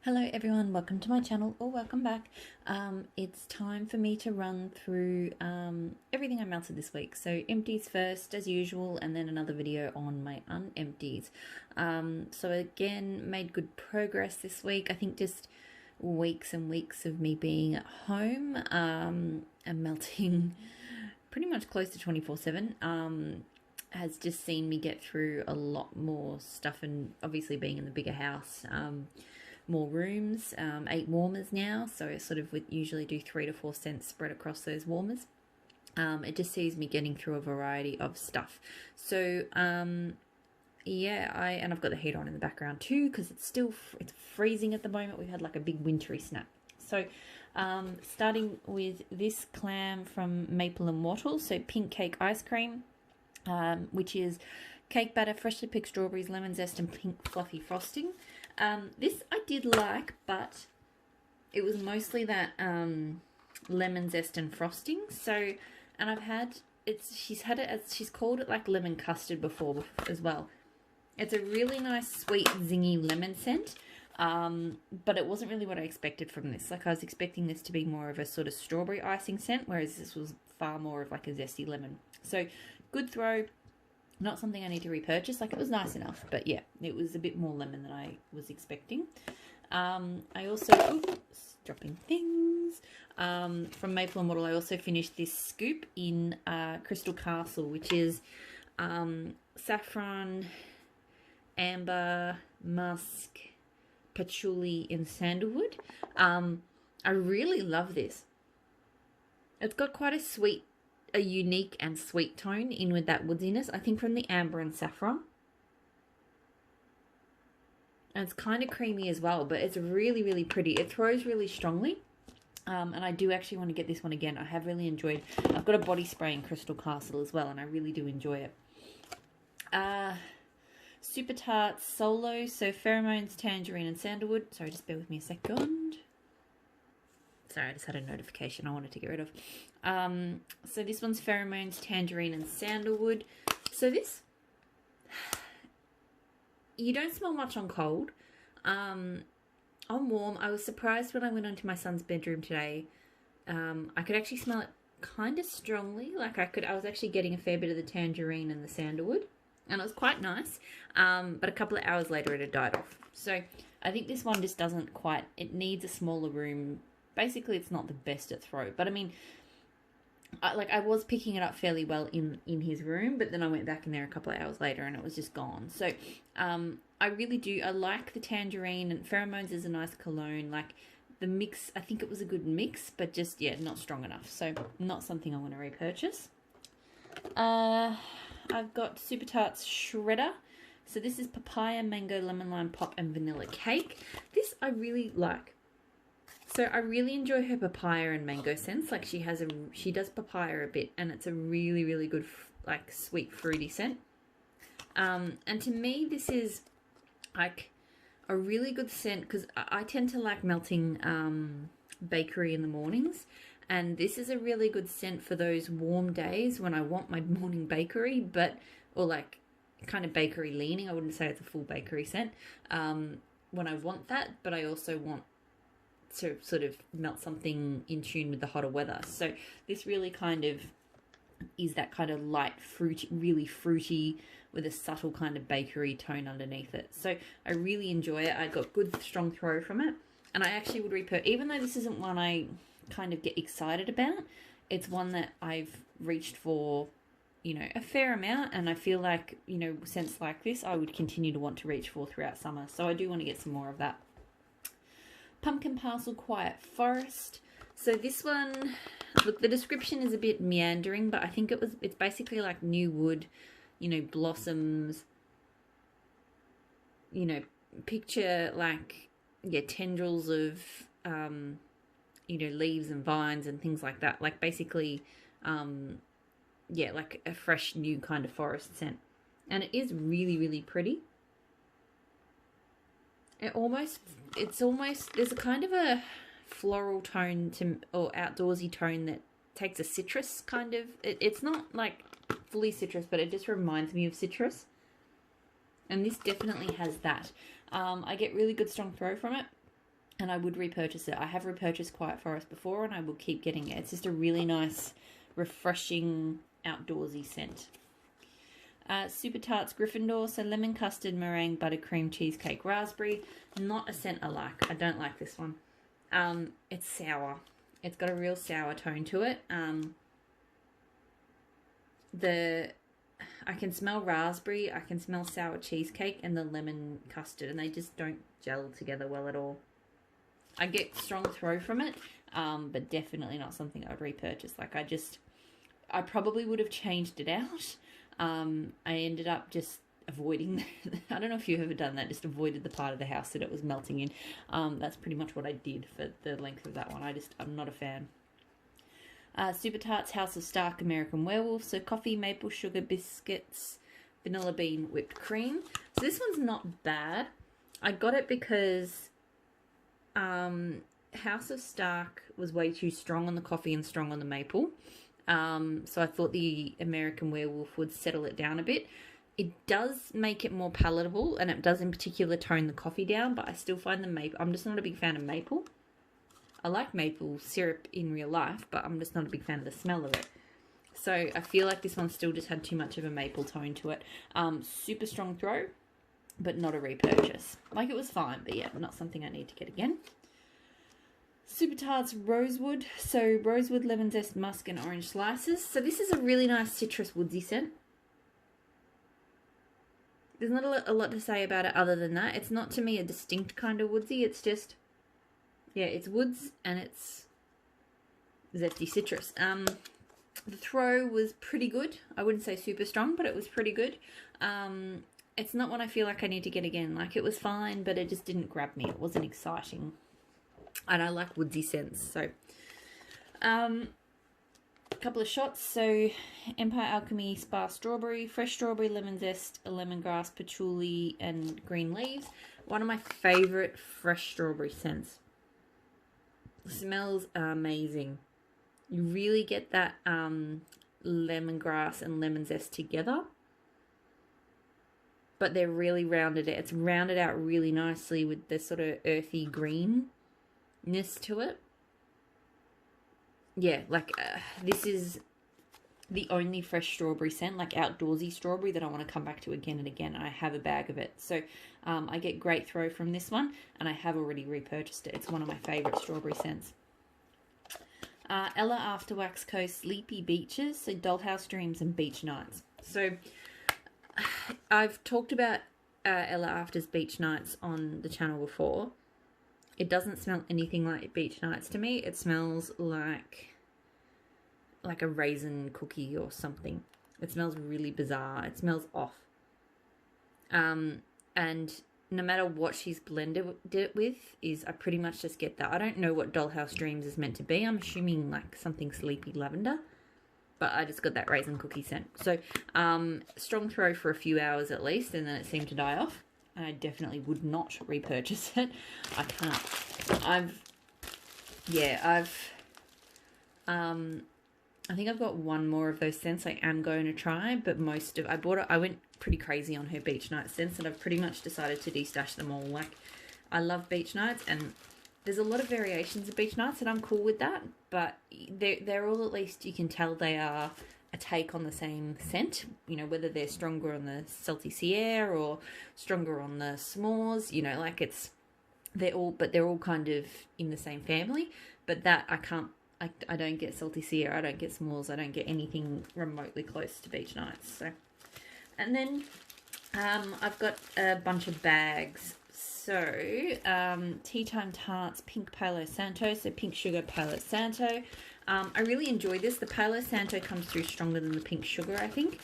Hello everyone, welcome to my channel or welcome back. It's time for me to run through everything I melted this week. So empties first as usual, and then another video on my unempties. So again, made good progress this week. I think just weeks and weeks of me being at home and melting pretty much close to 24/7 has just seen me get through a lot more stuff, and obviously being in the bigger house, more rooms, 8 warmers now, so I sort of would usually do 3 to 4 cents spread across those warmers. It just sees me getting through a variety of stuff. So yeah, I've got the heat on in the background too, because it's freezing at the moment. We've had like a big wintry snap. So starting with this clam from Maple and Wattle, so pink cake ice cream, which is cake batter, freshly picked strawberries, lemon zest, and pink fluffy frosting. This I did like, but it was mostly that lemon zest and frosting. So, and she's called it like lemon custard before as well. It's a really nice, sweet, zingy lemon scent, but it wasn't really what I expected from this. Like, I was expecting this to be more of a sort of strawberry icing scent, whereas this was far more of like a zesty lemon. So, good throw. Not something I need to repurchase. Like, it was nice enough, but yeah, it was a bit more lemon than I was expecting. I also, dropping things, from Maple and Wattle, I also finished this scoop in Crystal Castle, which is saffron, amber, musk, patchouli, and sandalwood. I really love this. It's got quite a unique and sweet tone in with that woodiness, I think, from the amber and saffron. And it's kind of creamy as well, but it's really, really pretty. It throws really strongly. And I do actually want to get this one again. I have really enjoyed. I've got a body spray in Crystal Castle as well, and I really do enjoy it. Super Tart Solo, so pheromones, tangerine, and sandalwood. Sorry, just bear with me a second. Sorry, I just had a notification I wanted to get rid of. So this one's pheromones, tangerine, and sandalwood. So this, you don't smell much on cold. On warm, I was surprised when I went into my son's bedroom today. I could actually smell it kind of strongly. Like, I was actually getting a fair bit of the tangerine and the sandalwood, and it was quite nice. But a couple of hours later, it had died off. So I think this one just doesn't quite. It needs a smaller room. Basically, it's not the best at throw, but I mean, I was picking it up fairly well in his room, but then I went back in there a couple of hours later and it was just gone. So I really do. I like the tangerine, and pheromones is a nice cologne. Like, the mix, I think it was a good mix, but just, yeah, not strong enough. So not something I want to repurchase. I've got Super Tarts Shredder. So this is papaya, mango, lemon lime pop, and vanilla cake. This I really like. So I really enjoy her papaya and mango scents. Like, she does papaya a bit, and it's a really, really good, like, sweet, fruity scent. And to me, this is like a really good scent, because I tend to like melting bakery in the mornings, and this is a really good scent for those warm days when I want my morning bakery, or like kind of bakery leaning. I wouldn't say it's a full bakery scent. When I want that, but I also want to sort of melt something in tune with the hotter weather. So this really kind of is that kind of light, fruity, really fruity, with a subtle kind of bakery tone underneath it. So I really enjoy it. I got good strong throw from it, and I actually would repurchase, even though this isn't one I kind of get excited about. It's one that I've reached for, you know, a fair amount, and I feel like, you know, scents like this I would continue to want to reach for throughout summer. So I do want to get some more of that. Pumpkin Parcel Quiet Forest. So this one, look, the description is a bit meandering, but I think it's basically like new wood, you know, blossoms, you know, picture like, yeah, tendrils of, you know, leaves and vines and things like that. Like, basically, yeah, like a fresh new kind of forest scent. And it is really, really pretty. It's almost, there's a kind of a floral tone or outdoorsy tone that takes a citrus kind of, it's not like fully citrus, but it just reminds me of citrus. And this definitely has that. I get really good strong throw from it. and I would repurchase it. I have repurchased Quiet Forest before, and I will keep getting it. It's just a really nice, refreshing, outdoorsy scent. Super Tarts Gryffindor, so lemon custard, meringue, buttercream, cheesecake, raspberry. Not a scent I like. I don't like this one. It's sour. It's got a real sour tone to it. I can smell raspberry, I can smell sour cheesecake, and the lemon custard, and they just don't gel together well at all. I get strong throw from it, but definitely not something I would repurchase. Like, I probably would have changed it out. I ended up just avoiding, I don't know if you've ever done that, just avoided the part of the house that it was melting in. That's pretty much what I did for the length of that one. I'm not a fan. Super Tarts House of Stark American Werewolf, so coffee, maple sugar, biscuits, vanilla bean, whipped cream. So this one's not bad. I got it because House of Stark was way too strong on the coffee and strong on the maple. So I thought the American Werewolf would settle it down a bit. It does make it more palatable, and it does in particular tone the coffee down, but I still find the maple, I'm just not a big fan of maple. I like maple syrup in real life, but I'm just not a big fan of the smell of it. So I feel like this one still just had too much of a maple tone to it. Super strong throw, but not a repurchase. Like, it was fine, but yeah, not something I need to get again. Super Tarts Rosewood. So rosewood, lemon zest, musk, and orange slices. So this is a really nice citrus woodsy scent. There's not a lot to say about it other than that. It's not, to me, a distinct kind of woodsy. It's just, yeah, it's woods and it's zesty citrus. The throw was pretty good. I wouldn't say super strong, but it was pretty good. It's not one I feel like I need to get again. Like, it was fine, but it just didn't grab me. It wasn't exciting. And I like woodsy scents. So, a couple of shots. So, Empire Alchemy Spa Strawberry, fresh strawberry, lemon zest, lemongrass, patchouli, and green leaves. One of my favourite fresh strawberry scents. Smells amazing. You really get that lemongrass and lemon zest together, but they're really rounded. It's rounded out really nicely with this sort of earthy greenness to it. Yeah, like this is the only fresh strawberry scent, like outdoorsy strawberry, that I want to come back to again and again. I have a bag of it. So I get great throw from this one, and I have already repurchased it. It's one of my favourite strawberry scents. Ella After Wax Co. Sleepy Beaches, so Dollhouse Dreams and Beach Nights. So I've talked about Ella After's Beach Nights on the channel before. It doesn't smell anything like Beach Nights to me. It smells like a raisin cookie or something. It smells really bizarre. It smells off. And no matter what she's blended it with, I pretty much just get that. I don't know what Dollhouse Dreams is meant to be. I'm assuming like something sleepy lavender, but I just got that raisin cookie scent. So strong throw for a few hours at least, and then it seemed to die off. I definitely would not repurchase it. I can't. I think I've got one more of those scents I am going to try, but I went pretty crazy on her Beach Night scents, and I've pretty much decided to de-stash them all. Like, I love Beach Nights, and there's a lot of variations of Beach Nights, and I'm cool with that, but they're all, at least you can tell they are a take on the same scent, you know, whether they're stronger on the Salty Sea Air or stronger on the S'mores, you know, like they're all kind of in the same family, but that I don't get Salty Sea Air, I don't get S'mores, I don't get anything remotely close to Beach Nights. So, and then I've got a bunch of bags. So, Tea Time Tarts, Pink Palo Santo, so Pink Sugar Palo Santo. I really enjoy this. The Palo Santo comes through stronger than the Pink Sugar, I think.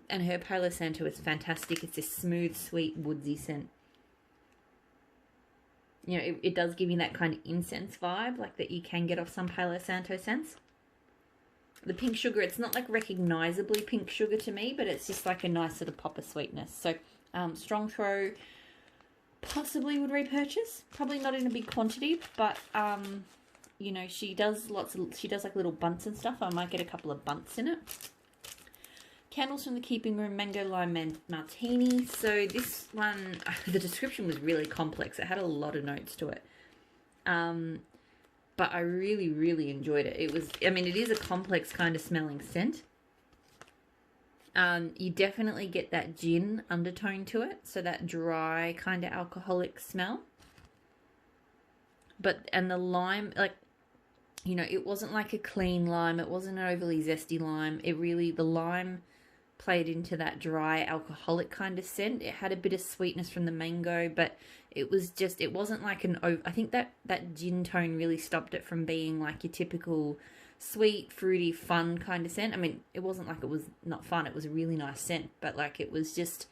And her Palo Santo is fantastic. It's this smooth, sweet, woodsy scent. You know, it does give you that kind of incense vibe, like that you can get off some Palo Santo scents. The Pink Sugar, it's not like recognizably Pink Sugar to me, but it's just like a nice sort of pop of sweetness. So, strong throw, possibly would repurchase. Probably not in a big quantity, but, you know, she does like little bunts and stuff. I might get a couple of bunts in it. Candles from the Keeping Room Mango Lime Martini. So this one, the description was really complex. It had a lot of notes to it. But I really, really enjoyed it. It was, I mean, it is a complex kind of smelling scent. You definitely get that gin undertone to it. So that dry kind of alcoholic smell. And the lime, like, you know, it wasn't like a clean lime. It wasn't an overly zesty lime. The lime played into that dry alcoholic kind of scent. It had a bit of sweetness from the mango, but it wasn't like I think that gin tone really stopped it from being like your typical sweet, fruity, fun kind of scent. I mean, it wasn't like it was not fun. It was a really nice scent, but like it was just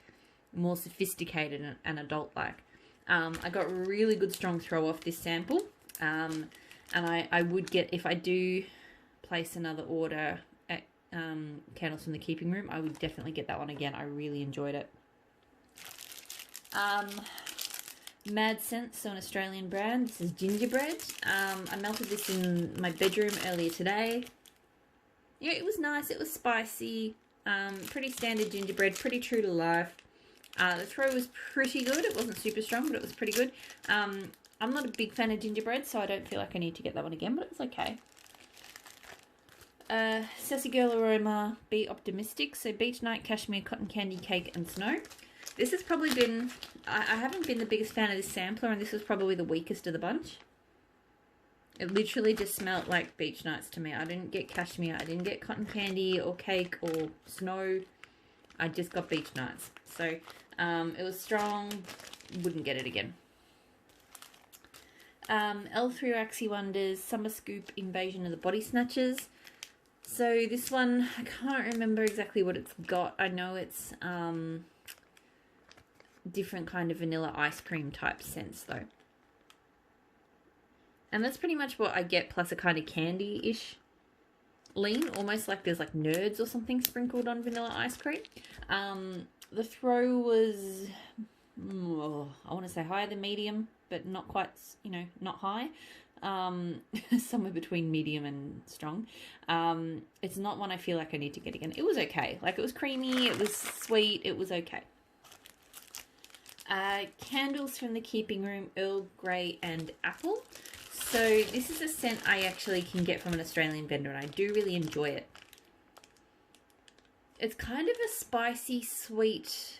more sophisticated and adult-like. I got really good strong throw off this sample. And I would get, if I do place another order at Candles from the Keeping Room, I would definitely get that one again. I really enjoyed it. Mad Scent, so an Australian brand. This is gingerbread. I melted this in my bedroom earlier today. Yeah, it was nice. It was spicy. Pretty standard gingerbread. Pretty true to life. The throw was pretty good. It wasn't super strong, but it was pretty good. I'm not a big fan of gingerbread, so I don't feel like I need to get that one again, but it was okay. Sassy Girl Aroma, Be Optimistic. So Beach Night, Cashmere, Cotton Candy, Cake and Snow. This has probably been, I haven't been the biggest fan of this sampler, and this was probably the weakest of the bunch. It literally just smelled like beach nights to me. I didn't get cashmere, I didn't get cotton candy or cake or snow. I just got beach nights. So it was strong, wouldn't get it again. L3 Waxy Wonders, Summer Scoop, Invasion of the Body Snatchers. So this one, I can't remember exactly what it's got. I know it's different kind of vanilla ice cream type scents though. And that's pretty much what I get, plus a kind of candy-ish lean, almost like there's like Nerds or something sprinkled on vanilla ice cream. The throw was, I want to say higher than medium, but not quite, you know, not high. Somewhere between medium and strong. It's not one I feel like I need to get again. It was okay. Like, it was creamy, it was sweet, it was okay. Candles from the Keeping Room, Earl Grey and Apple. So this is a scent I actually can get from an Australian vendor, and I do really enjoy it. It's kind of a spicy, sweet,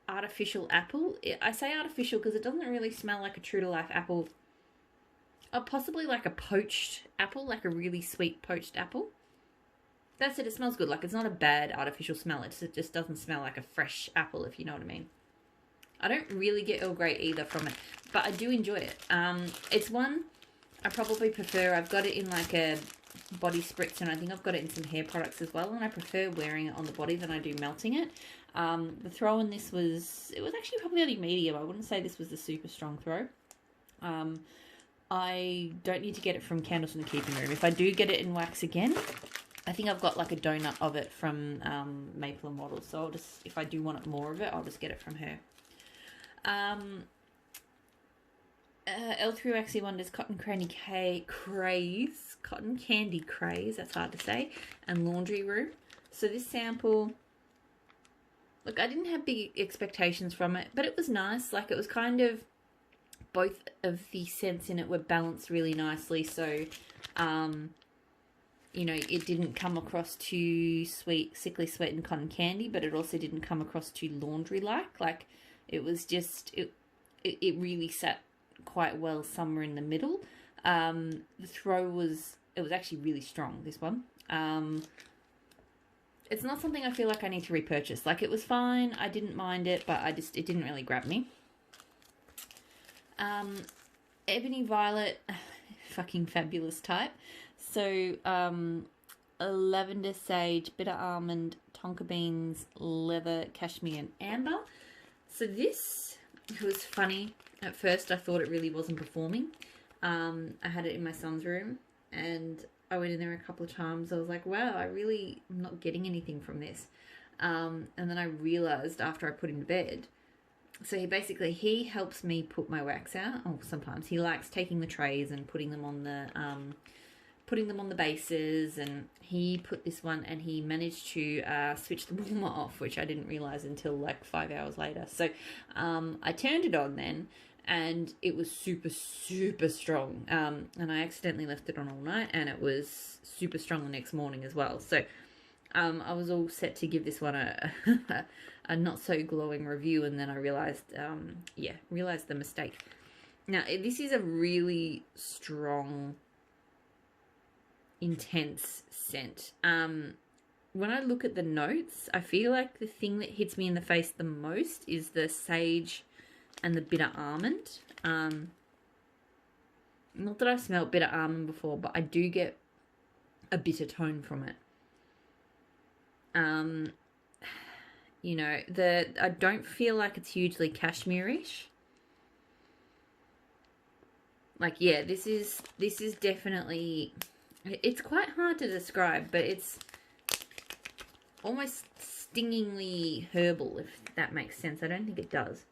artificial apple. I say artificial because it doesn't really smell like a true-to-life apple. Or possibly like a poached apple, like a really sweet poached apple. That's it, it smells good. Like, it's not a bad artificial smell. It just doesn't smell like a fresh apple, if you know what I mean. I don't really get Earl Grey either from it, but I do enjoy it. It's one I probably prefer. I've got it in like a body spritz, and I think I've got it in some hair products as well, and I prefer wearing it on the body than I do melting it. The throw in this was actually probably only medium. I wouldn't say this was a super strong throw. I don't need to get it from Candles from the Keeping Room. If I do get it in wax again, I think I've got like a donut of it from Maple and Waddle, so I'll just, if I do want more of it, I'll just get it from her. L3 Waxy Wonders, Cotton Candy Craze, that's hard to say, and Laundry Room. So this sample, look, I didn't have big expectations from it, but it was nice. Like, it was kind of, both of the scents in it were balanced really nicely. So, you know, it didn't come across too sweet, sickly sweet and cotton candy, but it also didn't come across too laundry-like. Like, it was just, it really sat quite well somewhere in the middle. The throw was, it was actually really strong, this one. It's not something I feel like I need to repurchase. Like, it was fine, I didn't mind it, but it didn't really grab me. Ebony Violet, fucking fabulous type. So, lavender, sage, bitter almond, tonka beans, leather, cashmere, and amber. So this was funny. At first, I thought it really wasn't performing. I had it in my son's room, and I went in there a couple of times. I was like, wow, I really am not getting anything from this. And then I realized after I put him to bed. So he helps me put my wax out. Oh, sometimes he likes taking the trays and putting them on the putting them on the bases, and he put this one and he managed to switch the warmer off, which I didn't realize until like 5 hours later. So I turned it on then, and it was super, super strong. And I accidentally left it on all night, and it was super strong the next morning as well. So I was all set to give this one a a not so glowing review, and then I realized, realized the mistake. Now, this is a really strong, intense scent. When I look at the notes, I feel like the thing that hits me in the face the most is the sage and the bitter almond. Not that I've smelled bitter almond before, but I do get a bitter tone from it. You know, I don't feel like it's hugely cashmere-ish. Like, yeah, this is definitely, it's quite hard to describe, but it's almost stingingly herbal, if that makes sense. I don't think it does.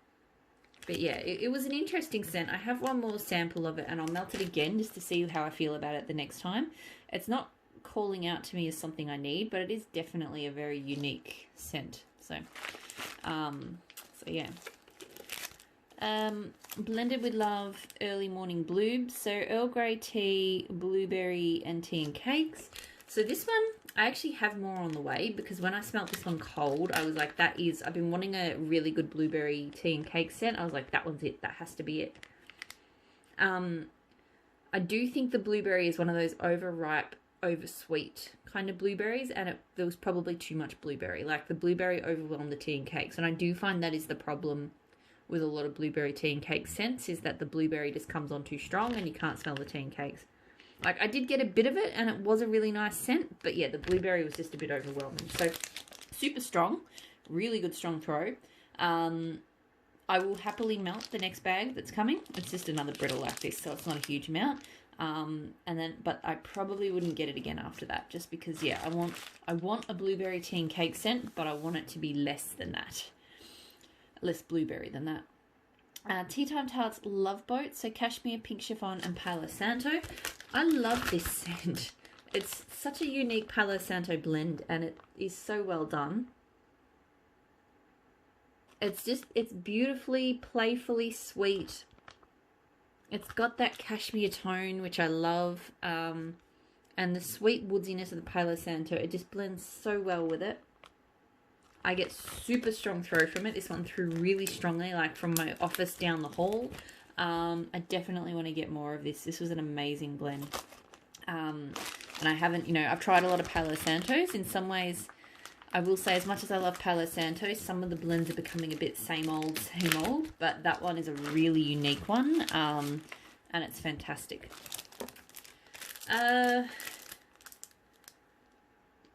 But yeah, it was an interesting scent. I have one more sample of it, and I'll melt it again just to see how I feel about it the next time. It's not calling out to me as something I need, but it is definitely a very unique scent. So yeah. Blended with Love Early Morning Bloobs. So Earl Grey tea, blueberry, and tea and cakes. So this one, I actually have more on the way, because when I smelt this one cold, I was like, I've been wanting a really good blueberry tea and cake scent. I was like, that one's it. That has to be it. I do think the blueberry is one of those overripe, oversweet kind of blueberries, and there was probably too much blueberry. Like, the blueberry overwhelmed the tea and cakes, and I do find that is the problem with a lot of blueberry tea and cake scents, is that the blueberry just comes on too strong and you can't smell the tea and cakes. Like, I did get a bit of it, and it was a really nice scent, but yeah, the blueberry was just a bit overwhelming. So, super strong, really good strong throw. I will happily melt the next bag that's coming. It's just another brittle like this, so it's not a huge amount. But I probably wouldn't get it again after that, just because, yeah, I want a blueberry tea and cake scent, but I want it to be less than that. Less blueberry than that. Tea Time Tarts Love Boat, so Cashmere, Pink Chiffon, and Palo Santo. I love this scent. It's such a unique Palo Santo blend, and it is so well done. It's beautifully, playfully sweet. It's got that cashmere tone, which I love, and the sweet woodiness of the Palo Santo. It just blends so well with it. I get super strong throw from it. This one threw really strongly, like from my office down the hall. I definitely want to get more of this. This was an amazing blend. And I haven't, I've tried a lot of Palo Santos. In some ways, I will say, as much as I love Palo Santos, some of the blends are becoming a bit same old, but that one is a really unique one, and it's fantastic.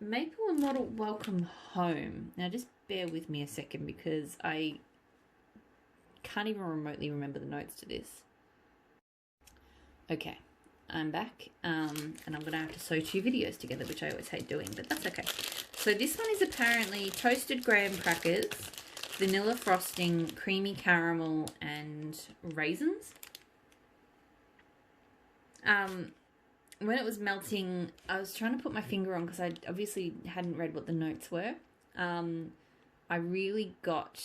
Maple and Model Welcome Home. Now, just bear with me a second, because I can't even remotely remember the notes to this. Okay, I'm back, and I'm going to have to sew 2 videos together, which I always hate doing, but that's okay. So this one is apparently toasted graham crackers, vanilla frosting, creamy caramel, and raisins. When it was melting, I was trying to put my finger on, because I obviously hadn't read what the notes were. I really got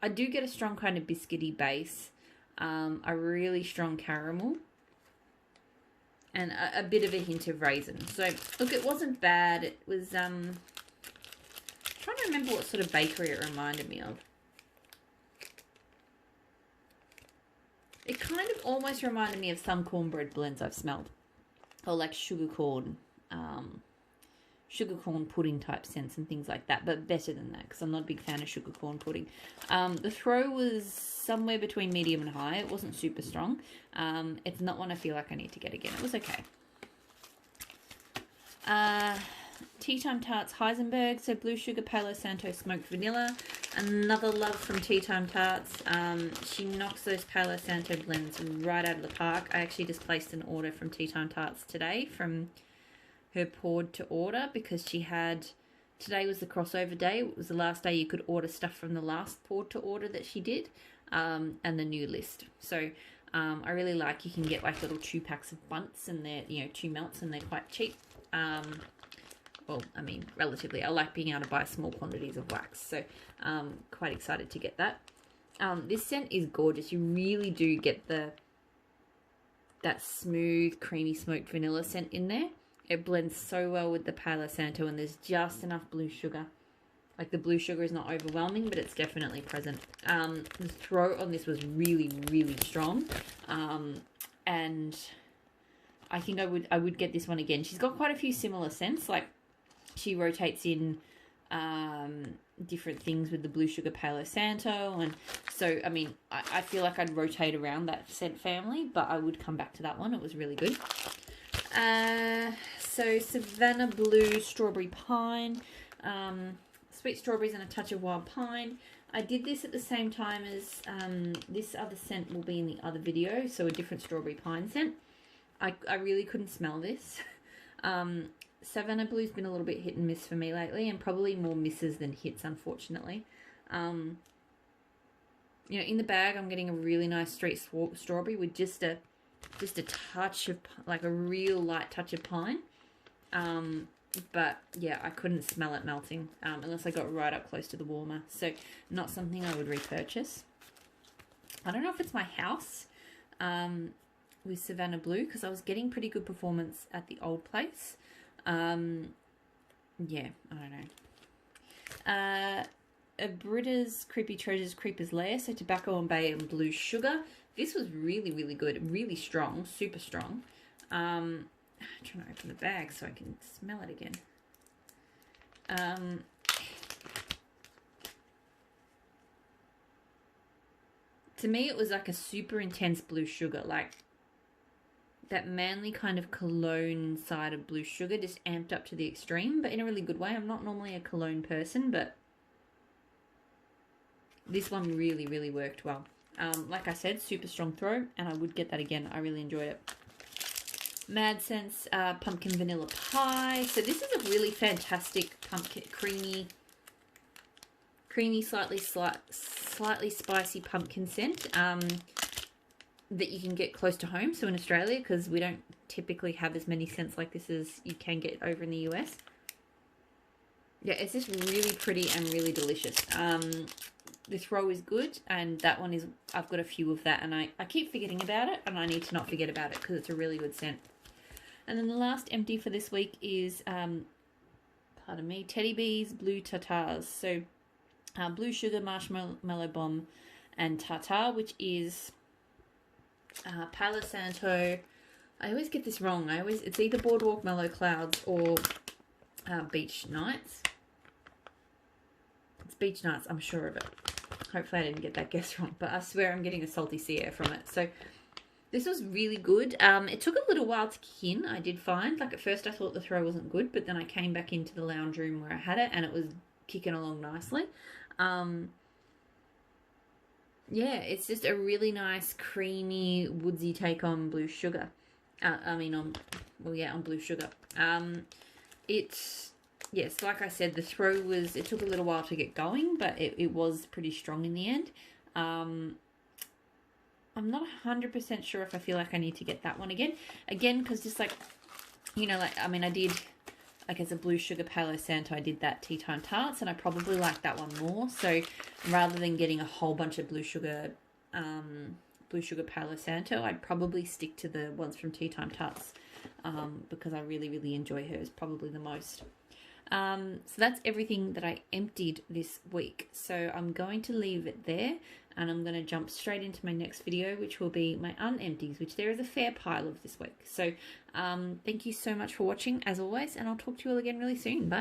I do get a strong kind of biscuity base, a really strong caramel, and a bit of a hint of raisin. So, look, it wasn't bad. It was, trying to remember what sort of bakery it reminded me of. It kind of almost reminded me of some cornbread blends I've smelled. Or like sugar corn pudding type scents and things like that. But better than that, because I'm not a big fan of sugar corn pudding. The throw was somewhere between medium and high. It wasn't super strong. It's not one I feel like I need to get again. It was okay. Tea Time Tarts Heisenberg, so blue sugar, Palo Santo, smoked vanilla. Another love from Tea Time Tarts. She knocks those Palo Santo blends right out of the park. I actually just placed an order from Tea Time Tarts today from her poured to order, because today was the crossover day. It was the last day you could order stuff from the last poured to order that she did, and the new list. So I really like, you can get like little 2 packs of bunts, and they're, 2 melts, and they're quite cheap. Well, I mean, relatively. I like being able to buy small quantities of wax, so quite excited to get that. This scent is gorgeous. You really do get that smooth, creamy smoked vanilla scent in there. It blends so well with the Palo Santo, and there's just enough blue sugar. Like, the blue sugar is not overwhelming, but it's definitely present. The throat on this was really, really strong. And I think I would get this one again. She's got quite a few similar scents. Like, she rotates in different things with the blue sugar Palo Santo. And so, I mean, I feel like I'd rotate around that scent family, but I would come back to that one. It was really good. So Savannah Blue Strawberry Pine. Sweet strawberries and a touch of wild pine. I did this at the same time as this other scent will be in the other video, so a different strawberry pine scent. I really couldn't smell this. Savannah Blue's been a little bit hit and miss for me lately, and probably more misses than hits, unfortunately. In the bag I'm getting a really nice straight strawberry with just a touch of, like, a real light touch of pine. But yeah, I couldn't smell it melting unless I got right up close to the warmer. So not something I would repurchase. I don't know if it's my house with Savannah Blue, because I was getting pretty good performance at the old place. Yeah, I don't know. A Britta's Creepy Treasures Creeper's Lair. So tobacco and bay and blue sugar. This was really, really good. Really strong. Super strong. I'm trying to open the bag so I can smell it again. To me, it was like a super intense blue sugar, like that manly kind of cologne side of blue sugar, just amped up to the extreme, but in a really good way. I'm not normally a cologne person, but this one really, really worked well. Like I said, super strong throat, and I would get that again. I really enjoyed it. Mad Sense Pumpkin Vanilla Pie. So this is a really fantastic pumpkin, creamy, slightly spicy pumpkin scent that you can get close to home. So in Australia, because we don't typically have as many scents like this as you can get over in the US. Yeah, it's just really pretty and really delicious. This row is good, and that one is, I've got a few of that, and I keep forgetting about it, and I need to not forget about it because it's a really good scent. And then the last empty for this week is, pardon me, Teddy Bees Blue Tartars. So blue sugar, marshmallow bomb, and tartar, which is Palo Santo. I always get this wrong. It's either Boardwalk Mellow Clouds or Beach Nights. It's Beach Nights, I'm sure of it. Hopefully I didn't get that guess wrong, but I swear I'm getting a salty sea air from it. So this was really good. It took a little while to kick in, I did find. Like, at first I thought the throw wasn't good, but then I came back into the lounge room where I had it, and it was kicking along nicely. Yeah, it's just a really nice, creamy, woodsy take on blue sugar. On blue sugar. Yes, like I said, the throw it took a little while to get going, but it was pretty strong in the end. I'm not 100% sure if I feel like I need to get that one again. Again, because just like, I did, like, as a blue sugar Palo Santo, I did that Tea Time Tarts, and I probably like that one more. So rather than getting a whole bunch of blue sugar Palo Santo, I'd probably stick to the ones from Tea Time Tarts because I really, really enjoy hers probably the most. So that's everything that I emptied this week. So I'm going to leave it there, and I'm going to jump straight into my next video, which will be my unempties, which there is a fair pile of this week. So thank you so much for watching, as always, and I'll talk to you all again really soon. Bye.